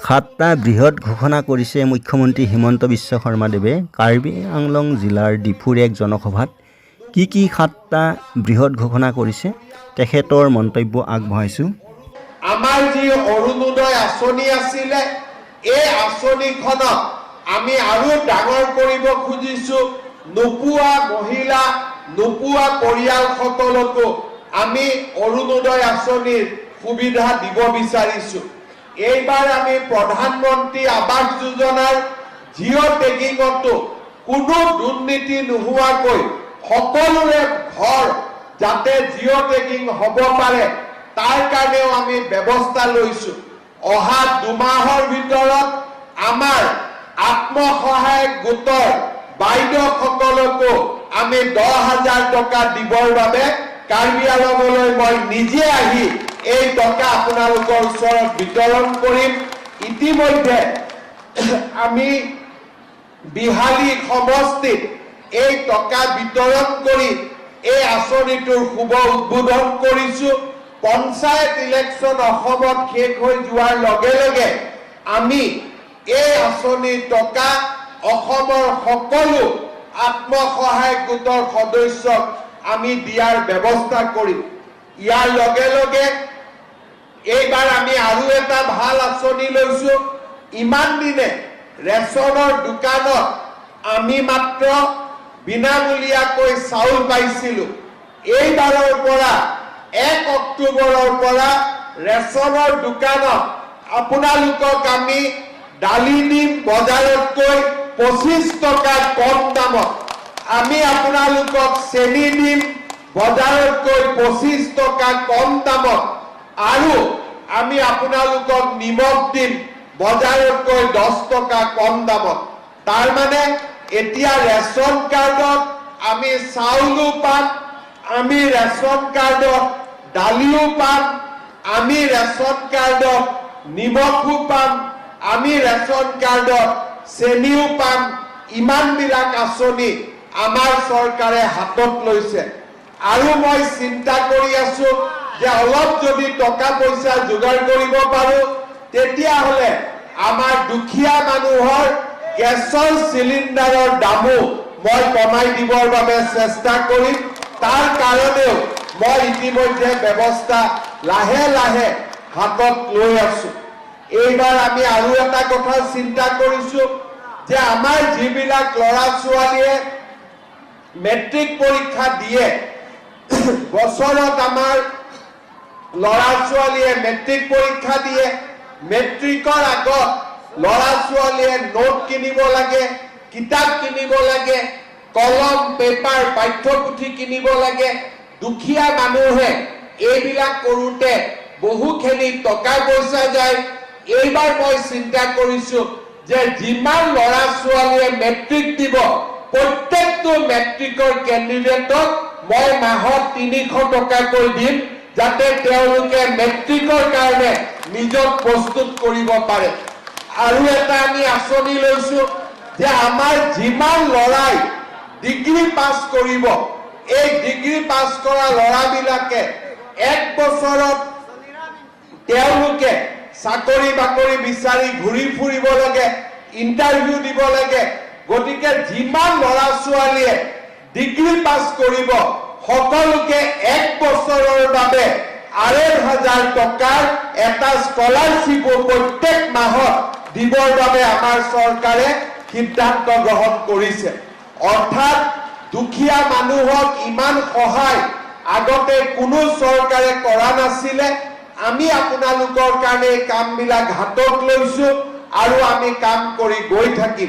7টা বৃহৎ ঘোষণা কৰিছে মুখ্যমন্ত্ৰী হিমন্ত বিশ্ব শৰ্মাদেৱে কাৰ্বি আংলং জিলাৰ ডিফুৰ এক জনসভাত। কি 7টা বৃহৎ ঘোষণা কৰিছে তেখেতৰ মন্তব্য আগবঢ়াইছো। আমাৰ যি অৰুণোদয় আঁচনি আছিলে এই আঁচনিখনক আমি আৰু ডাঙৰ কৰিব খুজিছো। নোপোৱা মহিলা নোপোৱা পৰিয়ালসকলকো আমি অৰুণোদয় আঁচনিৰ সুবিধা দিব বিচাৰিছো। এইবাৰ আমি প্ৰধানমন্ত্ৰী আৱাস যোজনাৰ জিঅ' টেগিঙতো কোনো দুৰ্নীতি নোহোৱাকৈ সকলোৰে ঘৰ যাতে জিঅ' টেগিং হ'ব পাৰে তাৰ কাৰণেও আমি ব্যৱস্থা লৈছো। অহা 2 মাহৰ ভিতৰত আমাৰ আত্মসহায়ক গোটৰ বাইদেউসকলকো আমি 10,000 টকা দিবৰ বাবে কাৰ্বি আংলঙলৈ মই নিজে আহি এই টকা আপোনালোকৰ ওচৰত বিতৰণ কৰিম। ইতিমধ্যে আমি বিহালী সমষ্টিত এই টকা বিতৰণ কৰি এই আঁচনিটোৰ শুভ উদ্বোধন কৰিছো। পঞ্চায়ত ইলেকশ্যন অসমত শেষ হৈ যোৱাৰ লগে লগে আমি এই আঁচনিৰ টকা অসমৰ সকলো আত্মসহায়ক গোটৰ সদস্যক আমি দিয়াৰ ব্যৱস্থা কৰিম। ইয়াৰ লগে লগে এইবাৰ আমি আৰু এটা ভাল আঁচনি লৈছো। ইমান দিনে ৰেচনৰ দোকানত আমি মাত্ৰ বিনামূলীয়াকৈ চাউল পাইছিলো। এইবাৰৰ পৰা 1 অক্টোবৰৰ পৰা ৰেচনৰ দোকানত আপোনালোকক আমি দালি দিম বজাৰতকৈ 25 টকা কম দামত। আমি আপোনালোকক চেনি দিম বজাৰতকৈ 25 টকা কম দামত আৰু আমি আপোনালোকক নিমখ দিম বজাৰতকৈ 10 টকা কম দামত। তাৰ মানে এতিয়া ৰেচন কাৰ্ডত আমি চাউলো পাম, আমি ৰেচন কাৰ্ডত দালিও পাম, আমি ৰেচন কাৰ্ডত নিমখো পাম, আমি ৰেচন কাৰ্ডত চেনিও পাম। ইমানবিলাক আঁচনি আমাৰ চৰকাৰে হাতত লৈছে আৰু মই চিন্তা কৰি আছো যে অলপ যদি টকা পইচা যোগাৰ কৰিব পাৰো তেতিয়াহ'লে আমাৰ দুখীয়া মানুহৰ গেছৰ চিলিণ্ডাৰৰ দামো মই কমাই দিবৰ বাবে চেষ্টা কৰিম। তাৰ কাৰণেও মই ইতিমধ্যে ব্যৱস্থা লাহে লাহে হাতত লৈ আছো। এইবাৰ আমি আৰু এটা কথা চিন্তা কৰিছো যে আমাৰ যিবিলাক ল'ৰা ছোৱালীয়ে মেট্ৰিক পৰীক্ষা দিয়ে, বছৰত আমাৰ ল'ৰা ছোৱালীয়ে মেট্ৰিক পৰীক্ষা দিয়ে। মেট্ৰিকৰ আগত ল'ৰা ছোৱালীয়ে নোট কিনিব লাগে, কিতাপ কিনিব লাগে, কলম পেপাৰ পাঠ্যপুথি কিনিব লাগে। দুখীয়া মানুহে এইবিলাক কৰোঁতে বহুখিনি টকা পইচা যায়। এইবাৰ মই চিন্তা কৰিছো যে যিমান ল'ৰা ছোৱালীয়ে মেট্ৰিক দিব প্ৰত্যেকটো মেট্ৰিকৰ কেণ্ডিডেটক মই মাহত 300 টকাকৈ দিম যাতে তেওঁলোকে মেট্ৰিকৰ কাৰণে নিজক প্ৰস্তুত কৰিব পাৰে। আৰু এটা আমি আঁচনি লৈছো যে আমাৰ যিমান ল'ৰাই ডিগ্ৰী পাছ কৰিব এই ডিগ্ৰী পাছ কৰা ল'ৰাবিলাকে 1 বছৰত তেওঁলোকে চাকৰি বাকৰি বিচাৰি ঘূৰি ফুৰিব লাগে, ইণ্টাৰভিউ দিব লাগে। গতিকে যিমান ল'ৰা ছোৱালীয়ে ডিগ্ৰী পাছ কৰিব সকলোকে 1 বছৰৰ বাবে 2,500 টকাৰ এটা স্কলাৰশ্বিপো প্ৰত্যেক মাহত দিবৰ বাবে আমাৰ চৰকাৰে সিদ্ধান্ত গ্ৰহণ কৰিছে। অৰ্থাৎ দুখীয়া মানুহক ইমান সহায় আগতে কোনো চৰকাৰে কৰা নাছিলে। আমি আপোনালোকৰ কাৰণে কামবিলাক হাতত লৈছো আৰু আমি কাম কৰি গৈ থাকিম।